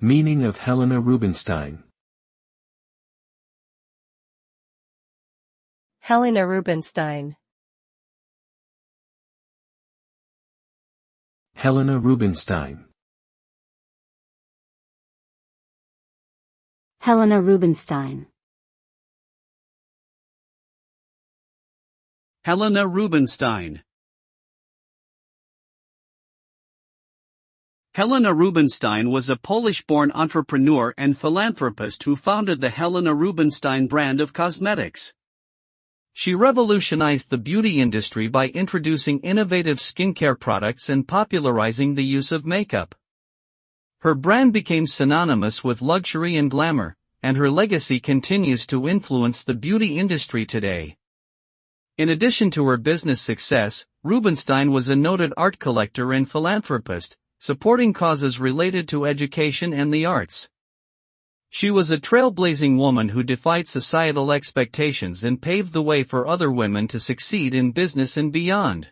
Meaning of Helena Rubinstein. Helena Rubinstein. Helena Rubinstein. Helena Rubinstein. Helena Rubinstein. Helena Rubinstein was a Polish-born entrepreneur and philanthropist who founded the Helena Rubinstein brand of cosmetics. She revolutionized the beauty industry by introducing innovative skincare products and popularizing the use of makeup. Her brand became synonymous with luxury and glamour, and her legacy continues to influence the beauty industry today. In addition to her business success, Rubinstein was a noted art collector and philanthropist, supporting causes related to education and the arts. She was a trailblazing woman who defied societal expectations and paved the way for other women to succeed in business and beyond.